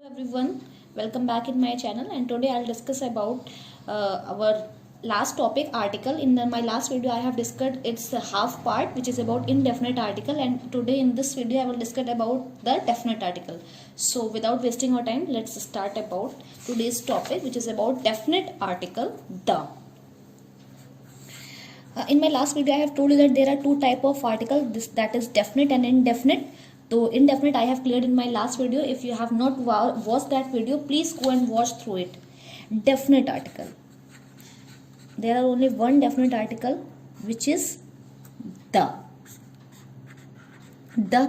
Everyone, welcome back in my channel, and today I'll discuss about our last topic article. In my last video I have discussed its half part, which is about indefinite article, and today in this video I will discuss about the definite article. So without wasting our time, let's start about today's topic, which is about definite article the. In my last video I have told you that there are two type of article, that is definite and indefinite. So indefinite I have cleared in my last video. If you have not watched that video, please go and watch through it. Definite article, there are only one definite article, which is the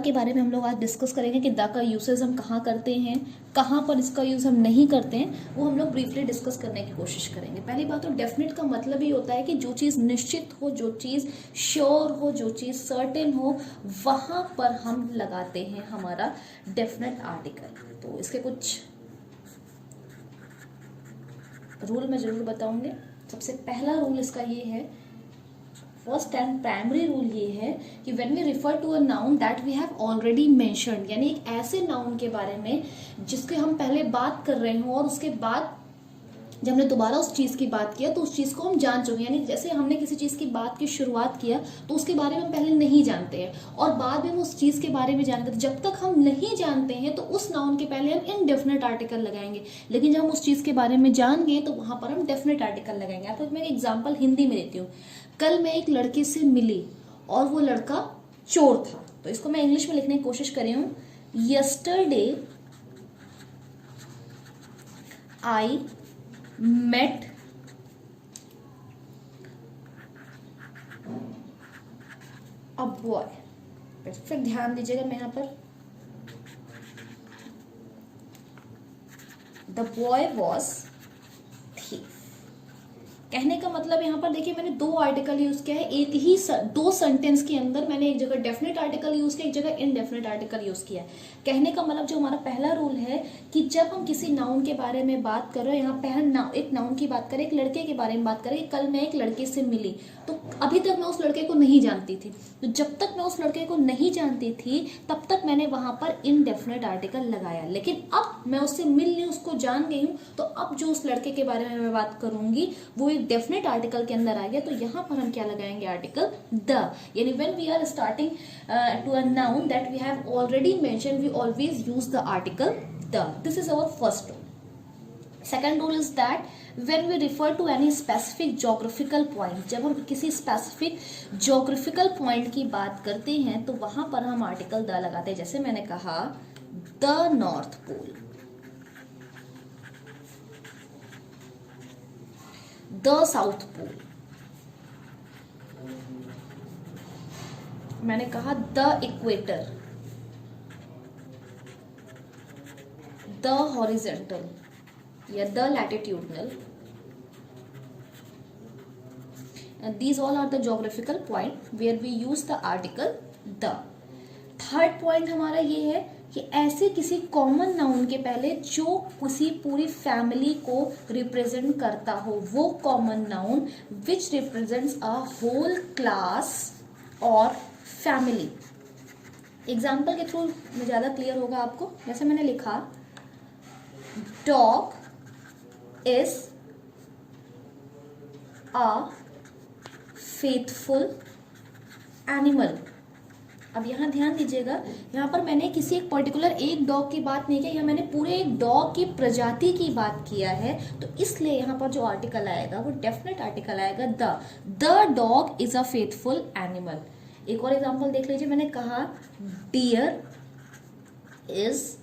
के बारे में हम लोग आज discuss करेंगे कि the का usage हम कहाँ करते हैं, कहाँ पर इसका यूज हम नहीं करते हैं, वो हम लोग ब्रीफली डिस्कस करने की कोशिश करेंगे। पहली बात तो डेफिनेट का मतलब ही होता है कि जो चीज़ निश्चित हो, जो चीज़ श्योर हो, जो चीज़ सर्टेन हो, वहाँ पर हम लगाते हैं हमारा डेफिनेट आर्टिकल। तो इसके कुछ रूल मैं जरूर बताऊंगी। सबसे पहला रूल इसका ये है, फर्स्ट एंड प्राइमरी रूल ये है कि when we refer to a noun that we have already mentioned, यानी एक ऐसे नाउन के बारे में जिसके हम पहले बात कर रहे हो और उसके बाद जब हमने दोबारा उस चीज़ की बात किया तो उस चीज़ को हम जान चुके हैं। यानी जैसे हमने किसी चीज़ की बात की शुरुआत किया तो उसके बारे में हम पहले नहीं जानते हैं और बाद में हम उस चीज़ के बारे में जानते हैं। जब तक हम नहीं जानते हैं तो उस नाउन के पहले हम इनडेफिनेट आर्टिकल लगाएंगे, लेकिन जब हम उस चीज़ के बारे में जान गए तो वहाँ पर हम डेफिनेट आर्टिकल लगाएंगे। आपको मैं एक एग्जाम्पल हिंदी में देती हूँ। कल मैं एक लड़के से मिली और वो लड़का चोर था, तो इसको मैं इंग्लिश में लिखने की कोशिश कर रही हूँ। Yesterday I met a boy. फिर ध्यान दीजिएगा, मैं यहाँ पर द बॉय वॉज थीफ। कहने का मतलब यहाँ पर देखिए, मैंने दो आर्टिकल यूज किया है एक ही दो सेंटेंस के अंदर। मैंने एक जगह डेफिनेट आर्टिकल यूज किया, एक जगह इनडेफिनेट आर्टिकल यूज किया है। कहने का मतलब जो हमारा पहला रूल है कि जब हम किसी नाउन के बारे में बात कर रहे हैं, यहाँ पहला एक नाउन की बात करें, एक लड़के के बारे में बात करें। कल मैं एक लड़के से मिली, तो अभी तक मैं उस लड़के को नहीं जानती थी, तो जब तक मैं उस लड़के को नहीं जानती थी तब तक मैंने वहां पर इनडेफिनेट आर्टिकल लगाया। लेकिन अब मैं उससे मिल ली, उसको जान गई हूँ, तो अब जो उस लड़के के बारे में मैं बात करूंगी वो एक डेफिनेट आर्टिकल के अंदर आ गया। तो यहाँ पर हम क्या लगाएंगे? Article the. यानी when we are starting to a noun that we have already mentioned, we always use the article the. This is our first rule. Second rule is that when we refer to any specific geographical point, जब हम किसी specific geographical point की बात करते हैं तो वहां पर हम आर्टिकल द लगाते हैं। जैसे मैंने कहा the north pole, the south pole, मैंने कहा द इक्वेटर, द हॉरिजेंटल या the latitudinal. These all are the geographical point where we use the article the. Third point हमारा ये है कि ऐसे किसी कॉमन नाउन के पहले जो किसी पूरी फैमिली को रिप्रेजेंट करता हो, वो common noun which represents a whole class और फैमिली। एग्जाम्पल के थ्रू में ज़्यादा क्लियर होगा आपको। जैसे मैंने लिखा dog is a faithful animal. अब यहाँ ध्यान दीजिएगा, यहाँ पर मैंने किसी एक पर्टिकुलर एक डॉग की बात नहीं की, यहाँ मैंने पूरे एक डॉग की प्रजाति की बात किया है, तो इसलिए यहाँ पर जो आर्टिकल आएगा वो डेफिनेट आर्टिकल आएगा the dog is a faithful animal. एक और एग्जांपल देख लीजिए, मैंने कहा deer is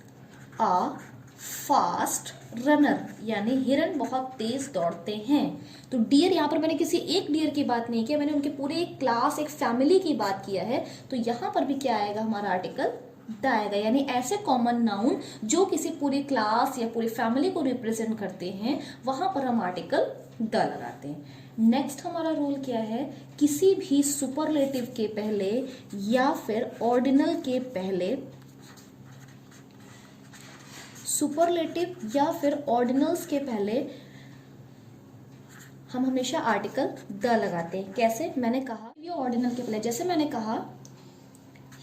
a fast runner, यानी हिरन बहुत तेज दौड़ते हैं। तो डियर, यहाँ पर मैंने किसी एक डियर की बात नहीं की, मैंने उनके पूरे एक क्लास, एक फैमिली की बात किया है। तो यहाँ पर भी क्या आएगा? हमारा आर्टिकल द आएगा। यानी ऐसे कॉमन नाउन जो किसी पूरी क्लास या पूरी फैमिली को रिप्रेजेंट करते हैं, वहां पर हम आर्टिकल द लगाते हैं। नेक्स्ट हमारा रूल क्या है? किसी भी सुपरलेटिव के पहले या फिर ऑर्डिनल के पहले, सुपरलेटिव या फिर ऑर्डिनल्स के पहले हम हमेशा आर्टिकल द लगाते हैं। कैसे? मैंने कहा ये ऑर्डिनल के पहले, जैसे मैंने कहा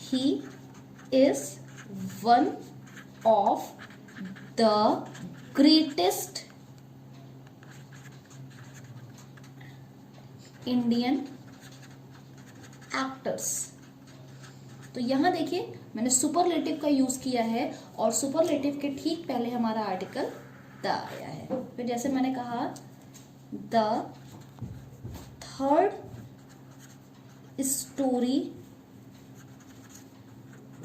he is one of the greatest Indian actors. तो यहां देखिए मैंने सुपरलेटिव का यूज किया है और सुपरलेटिव के ठीक पहले हमारा आर्टिकल द आया है। फिर जैसे मैंने कहा the third story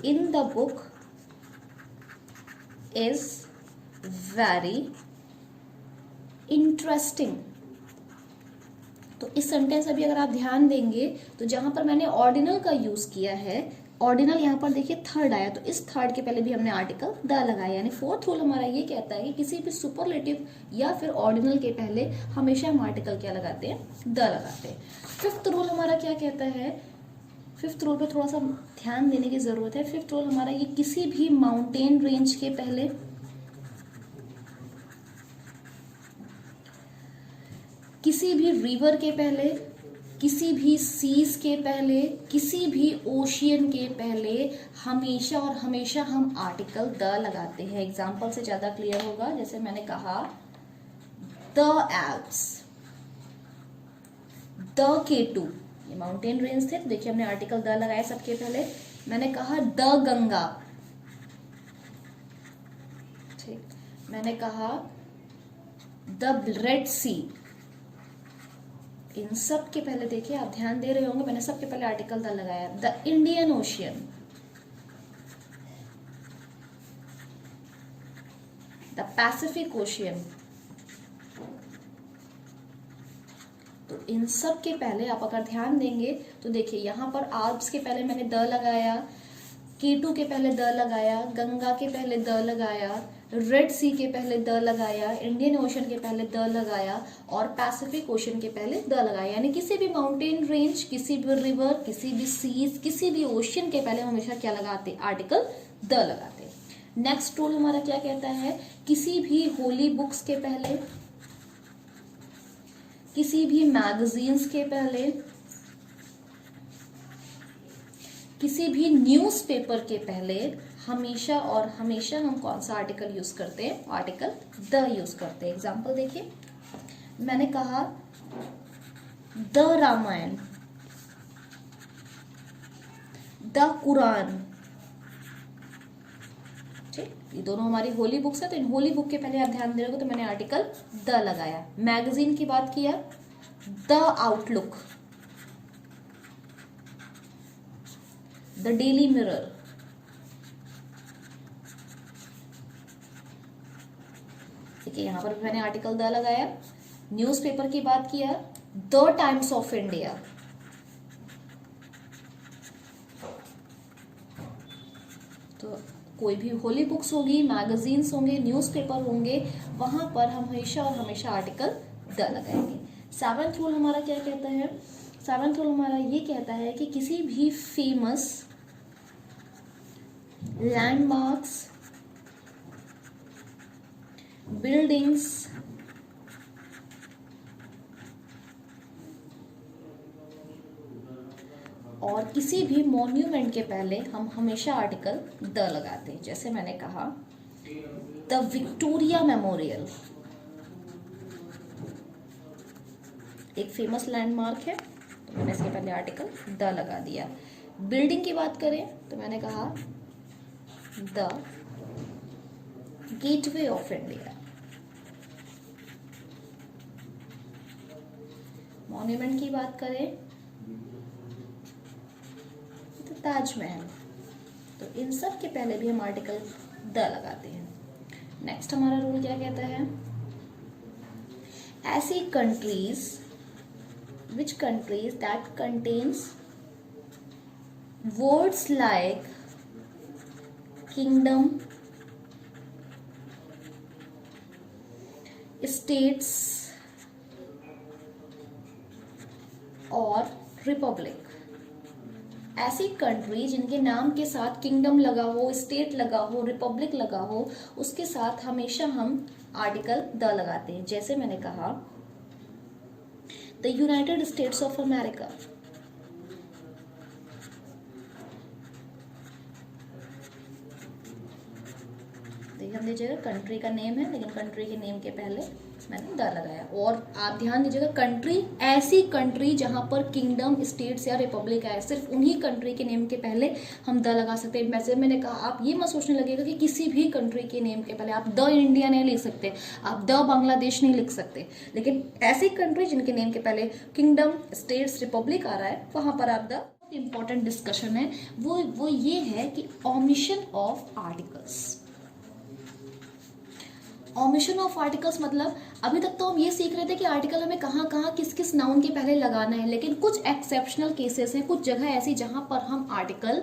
in the book is very interesting. तो इस सेंटेंस अभी अगर आप ध्यान देंगे तो जहां पर मैंने ऑर्डिनल का यूज किया है, ऑर्डिनल यहाँ पर देखिए थर्ड आया, तो इस थर्ड के पहले भी हमने आर्टिकल द लगाया। यानी फोर्थ रूल हमारा ये कहता है कि किसी भी सुपरलेटिव या फिर ऑर्डिनल के पहले हमेशा हम आर्टिकल क्या लगाते हैं, द लगाते हैं। फिफ्थ रूल हमारा क्या कहता है, फिफ्थ रूल पे थोड़ा सा ध्यान देने की जरूरत है। फिफ्थ रूल हमारा ये किसी भी माउंटेन रेंज के पहले, किसी भी रिवर के पहले, किसी भी सीज के पहले, किसी भी ओशियन के पहले हमेशा और हमेशा हम आर्टिकल द लगाते हैं। एग्जाम्पल से ज्यादा क्लियर होगा। जैसे मैंने कहा द एल्प्स, द केटू, ये माउंटेन रेंज थे, तो देखिए हमने आर्टिकल द लगाया सबके पहले। मैंने कहा द गंगा, ठीक, मैंने कहा द रेड सी, इन सब के पहले देखिए आप ध्यान दे रहे होंगे मैंने सबके पहले आर्टिकल द लगाया। The Indian ocean, the Pacific ocean, तो इन सब के पहले आप अगर ध्यान देंगे तो देखिए यहाँ पर आल्प्स के पहले मैंने द लगाया, केटू के पहले द लगाया, गंगा के पहले द लगाया, रेड सी के पहले द लगाया, इंडियन ओशन के पहले द लगाया और पैसिफिक ओशन के पहले द लगाया। यानी किसी भी माउंटेन रेंज, किसी भी रिवर, किसी भी सीज, किसी भी ओशन के पहले हमेशा क्या लगाते, आर्टिकल द लगाते। नेक्स्ट रूल हमारा क्या कहता है, किसी भी होली बुक्स के पहले, किसी भी मैगजीन्स के पहले, किसी भी न्यूज़पेपर के पहले हमेशा और हमेशा हम कौन सा आर्टिकल यूज करते हैं, आर्टिकल द यूज करते हैं। एग्जाम्पल देखिए मैंने कहा द रामायण, द कुरान, ठीक, ये दोनों हमारी होली बुक्स है, तो इन होली बुक के पहले आप ध्यान दे रहे हो तो मैंने आर्टिकल द लगाया। मैगजीन की बात किया the outlook, the daily mirror, ठीक है, यहां पर भी मैंने आर्टिकल द लगाया। न्यूज़पेपर की बात किया द टाइम्स ऑफ इंडिया, तो कोई भी होली बुक्स होगी, मैगजीन्स होंगे, न्यूज़पेपर होंगे, वहां पर हम हमेशा और हमेशा आर्टिकल द लगाएंगे। सेवंथ रूल हमारा क्या कहता है, सेवंथ रूल हमारा ये कहता है कि किसी भी फेमस लैंडमार्क्स, बिल्डिंग्स, और किसी भी मॉन्यूमेंट के पहले हम हमेशा आर्टिकल द लगाते हैं। जैसे मैंने कहा द विक्टोरिया मेमोरियल, एक फेमस लैंडमार्क है, तो मैंने इसके पहले आर्टिकल द लगा दिया। बिल्डिंग की बात करें तो मैंने कहा the gateway of India. Monument की बात करें तो ताजमहल, तो इन सब के पहले भी हम आर्टिकल द लगाते हैं। नेक्स्ट हमारा रूल क्या कहता है, ऐसी countries, which countries that contains words like kingdom, states और रिपब्लिक। ऐसी कंट्री जिनके नाम के साथ किंगडम लगा हो, स्टेट लगा हो, रिपब्लिक लगा हो, उसके साथ हमेशा हम आर्टिकल द लगाते हैं। जैसे मैंने कहा the United states of America, देखिए ध्यान दीजिएगा, कंट्री का नेम है लेकिन कंट्री के नेम के पहले मैंने द लगाया। और आप ध्यान दीजिएगा, कंट्री ऐसी कंट्री जहां पर किंगडम, स्टेट्स या रिपब्लिक है, सिर्फ उन्हीं कंट्री के नेम के पहले हम द लगा सकते हैं। वैसे मैंने कहा आप ये मत सोचने लगेगा कि किसी भी कंट्री के नेम के पहले आप द इंडिया नहीं लिख सकते, आप द बांग्लादेश नहीं लिख सकते, लेकिन ऐसी कंट्री जिनके नेम के पहले किंगडम, स्टेट्स, रिपब्लिक आ रहा है वहां पर आप द इंपॉर्टेंट डिस्कशन है वो ये है कि omission of articles. Omission of articles मतलब अभी तक तो हम ये सीख रहे थे कि आर्टिकल हमें कहाँ कहाँ किस किस नाउन के पहले लगाना है, लेकिन कुछ एक्सेप्शनल केसेस हैं, कुछ जगह ऐसी जहां पर हम article,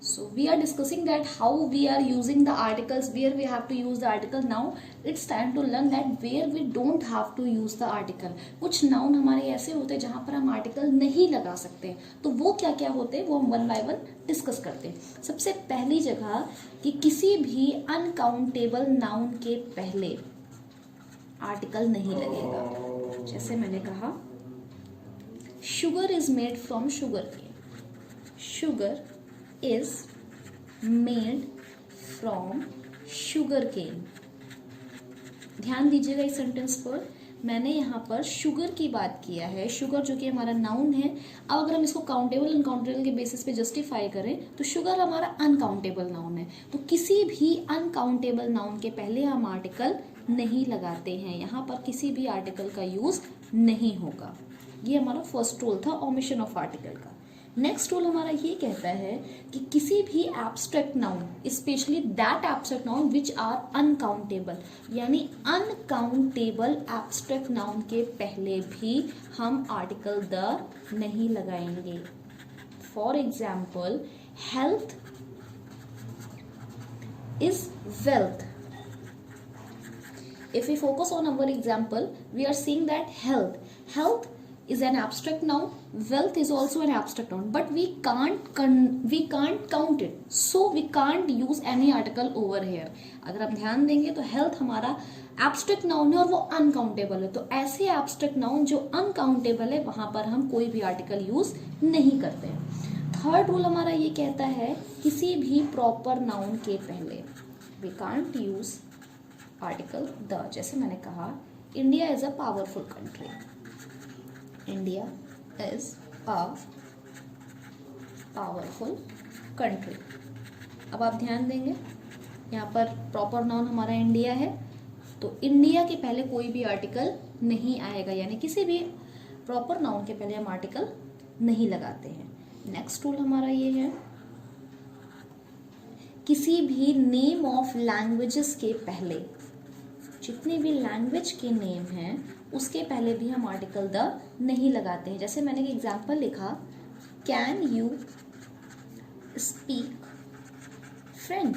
so we are discussing that how we are using the articles, where we have to use the article. Now it's time to learn that where we don't have to use the article. कुछ noun हमारे ऐसे होते हैं जहां पर हम article नहीं लगा सकते, तो वो क्या क्या होते हैं वो हम वन बाय वन डिस्कस करते हैं। सबसे पहली जगह कि किसी भी अनकाउंटेबल नाउन के पहले आर्टिकल नहीं लगेगा। जैसे मैंने कहा sugar is made from sugar cane, sugar is made from sugar cane। ध्यान दीजिएगा इस सेंटेंस पर, मैंने यहाँ पर शुगर की बात किया है, शुगर जो कि हमारा नाउन है। अब अगर हम इसको काउंटेबल अनकाउंटेबल के बेसिस पे जस्टिफाई करें तो शुगर हमारा अनकाउंटेबल नाउन है, तो किसी भी अनकाउंटेबल नाउन के पहले हम आर्टिकल नहीं लगाते हैं, यहाँ पर किसी भी आर्टिकल का यूज नहीं होगा। ये हमारा फर्स्ट रूल था ओमिशन ऑफ आर्टिकल का। नेक्स्ट रूल हमारा ये कहता है कि किसी भी abstract noun, especially that abstract noun which are uncountable, यानी अनकाउंटेबल एब्स्ट्रैक्ट नाउन के पहले भी हम आर्टिकल द नहीं लगाएंगे। For example health is wealth. If we focus on our example, we are seeing that health is an abstract noun, wealth is also an abstract noun, but we can't count it, so we can't use any article over here। अगर आप ध्यान देंगे तो health हमारा abstract noun है और वो uncountable है, तो ऐसे abstract noun जो uncountable है वहां पर हम कोई भी article use नहीं करते। थर्ड रूल हमारा ये कहता है किसी भी proper noun के पहले we can't use article the. जैसे मैंने कहा India is a powerful country, India is a powerful country. अब आप ध्यान देंगे यहाँ पर प्रॉपर नाउन हमारा इंडिया है, तो इंडिया के पहले कोई भी आर्टिकल नहीं आएगा, यानी किसी भी प्रॉपर नाउन के पहले हम आर्टिकल नहीं लगाते हैं। नेक्स्ट रूल हमारा ये है किसी भी नेम ऑफ लैंग्वेजेस के पहले, जितने भी लैंग्वेज के नेम हैं उसके पहले भी हम आर्टिकल द नहीं लगाते हैं। जैसे मैंने एक एग्जांपल लिखा कैन यू स्पीक फ्रेंच,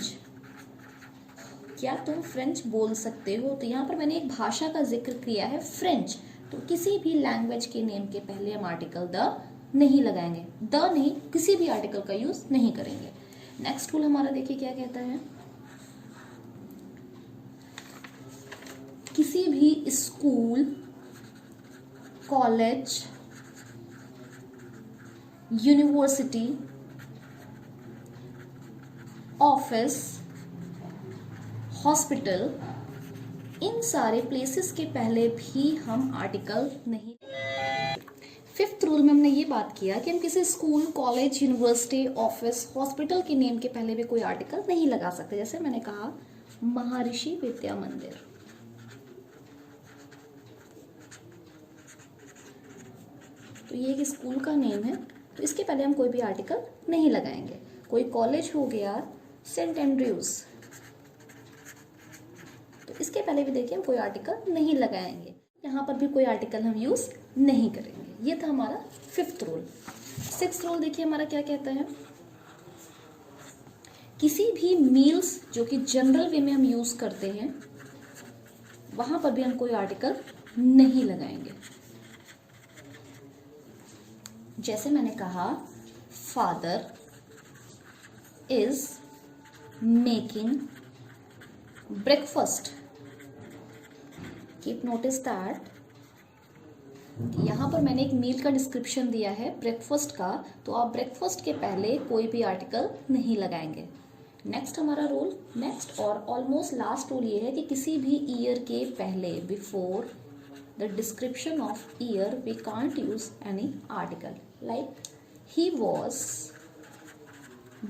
क्या तुम फ्रेंच बोल सकते हो, तो यहाँ पर मैंने एक भाषा का जिक्र किया है फ्रेंच, तो किसी भी लैंग्वेज के नेम के पहले हम आर्टिकल द नहीं लगाएंगे, द नहीं किसी भी आर्टिकल का यूज नहीं करेंगे। नेक्स्ट रूल हमारा देखिए क्या कहता है, किसी भी school, college, university, office, hospital, इन सारे प्लेसेस के पहले भी हम आर्टिकल नहीं। फिफ्थ रूल में हमने ये बात किया कि हम किसी school, college, university, office, hospital के नेम के पहले भी कोई आर्टिकल नहीं लगा सकते। जैसे मैंने कहा महर्षि विद्या मंदिर, तो ये एक स्कूल का नेम है, तो इसके पहले हम कोई भी आर्टिकल नहीं लगाएंगे। कोई कॉलेज हो गया सेंट एंड्रयूज, तो इसके पहले भी देखिए हम कोई आर्टिकल नहीं लगाएंगे, यहाँ पर भी कोई आर्टिकल हम यूज नहीं करेंगे। ये था हमारा फिफ्थ रूल। सिक्स्थ रूल देखिए हमारा क्या कहता है, किसी भी मील्स जो कि जनरल वे में हम यूज करते हैं वहां पर भी हम कोई आर्टिकल नहीं लगाएंगे। जैसे मैंने कहा father is making breakfast, keep notice that यहाँ पर मैंने एक मील का डिस्क्रिप्शन दिया है ब्रेकफास्ट का, तो आप ब्रेकफास्ट के पहले कोई भी आर्टिकल नहीं लगाएंगे। नेक्स्ट हमारा रूल, नेक्स्ट और ऑलमोस्ट लास्ट रूल ये है कि किसी भी ईयर के पहले, before the description of year, we can't use any article. Like he was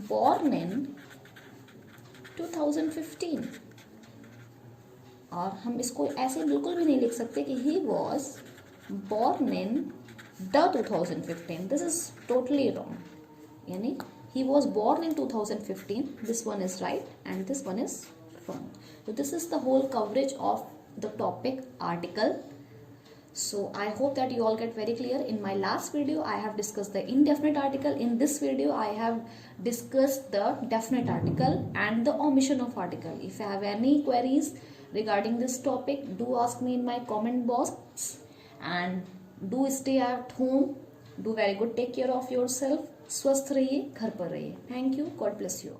born in 2015, और हम इसको ऐसे बिल्कुल भी नहीं लिख सकते कि he was born in the 2015. This is totally wrong. यानी he was born in 2015. This one is right and this one is wrong. So this is the whole coverage of the topic article. So I hope that you all get very clear. In my last video I have discussed the indefinite article. In this video I have discussed the definite article and the omission of article. If you have any queries regarding this topic, do ask me in my comment box, and do stay at home. Do very good, take care of yourself. स्वस्थ रहिए, घर पर रहिए. Thank you. God bless you.